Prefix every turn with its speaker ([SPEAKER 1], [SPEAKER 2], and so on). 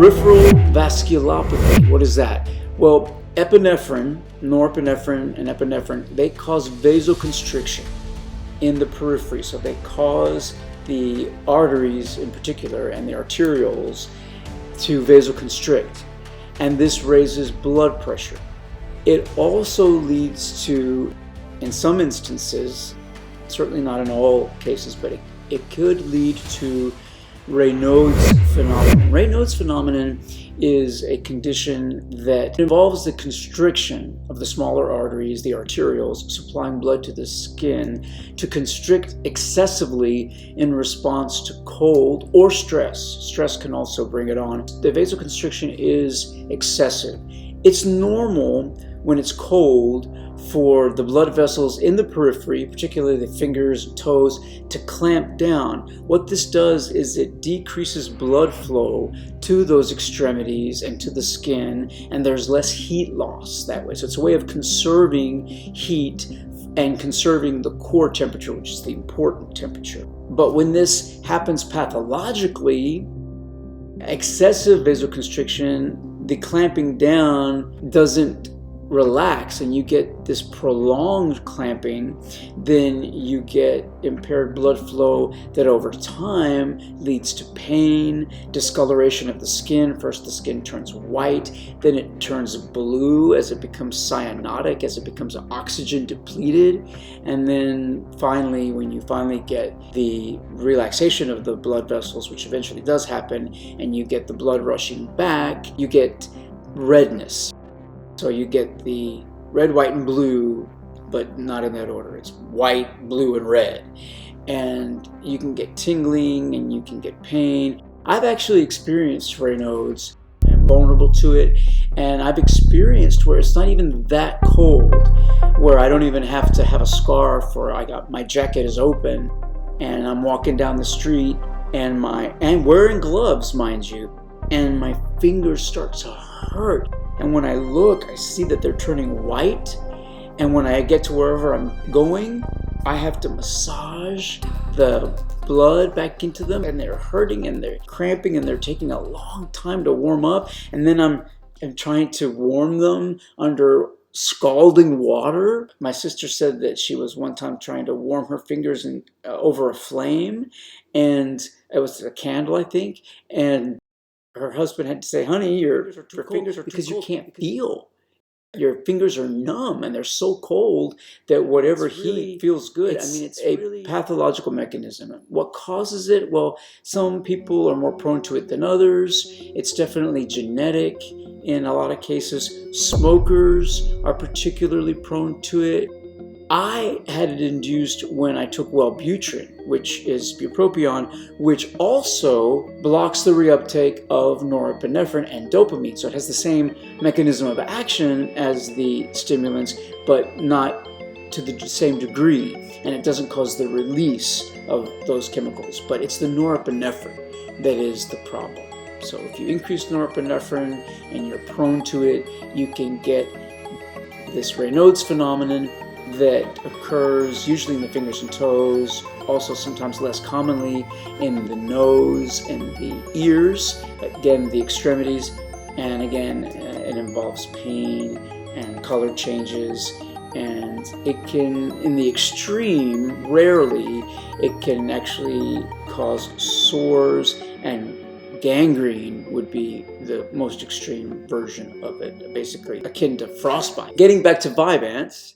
[SPEAKER 1] Peripheral vasculopathy, what is that? Well, epinephrine, norepinephrine and epinephrine, they cause vasoconstriction in the periphery. So they cause the arteries in particular and the arterioles to vasoconstrict. And this raises blood pressure. It also leads to, in some instances, certainly not in all cases, but it could lead to Raynaud's phenomenon. Raynaud's phenomenon is a condition that involves the constriction of the smaller arteries, the arterioles, supplying blood to the skin, to constrict excessively in response to cold or stress. Stress can also bring it on. The vasoconstriction is excessive. It's normal when it's cold for the blood vessels in the periphery, particularly the fingers and toes, to clamp down. What this does is it decreases blood flow to those extremities and to the skin, and there's less heat loss that way. So it's a way of conserving heat and conserving the core temperature, which is the important temperature. But when this happens pathologically, excessive vasoconstriction, the clamping down doesn't relax and you get this prolonged clamping, then you get impaired blood flow that over time leads to pain, discoloration of the skin. First the skin turns white, then it turns blue as it becomes cyanotic, as it becomes oxygen depleted, and then finally, when you finally get the relaxation of the blood vessels, which eventually does happen, and you get the blood rushing back, you get redness. So you get the red, white, and blue, but not in that order. It's white, blue, and red. And you can get tingling and you can get pain. I've actually experienced Raynaud's. I'm vulnerable to it. And I've experienced where it's not even that cold, where I don't even have to have a scarf, or my jacket is open and I'm walking down the street and wearing gloves, mind you, and my fingers start to hurt. And when I look, I see that they're turning white. And when I get to wherever I'm going, I have to massage the blood back into them. And they're hurting and they're cramping and they're taking a long time to warm up. And then I'm trying to warm them under scalding water. My sister said that she was one time trying to warm her fingers over a flame. And it was a candle, I think. And her husband had to say, honey, your fingers are too cold, because you can't feel. Your fingers are numb and they're so cold that whatever heat feels good. I mean, it's a pathological mechanism. What causes it? Well, some people are more prone to it than others. It's definitely genetic in a lot of cases. Smokers are particularly prone to it. I had it induced when I took Wellbutrin, which is bupropion, which also blocks the reuptake of norepinephrine and dopamine. So it has the same mechanism of action as the stimulants, but not to the same degree. And it doesn't cause the release of those chemicals. But it's the norepinephrine that is the problem. So if you increase norepinephrine and you're prone to it, you can get this Raynaud's phenomenon that occurs usually in the fingers and toes, also sometimes less commonly in the nose and the ears, again the extremities, and again it involves pain and color changes, and it can, in the extreme, rarely, it can actually cause sores, and gangrene would be the most extreme version of it, basically akin to frostbite. Getting back to Vyvanse,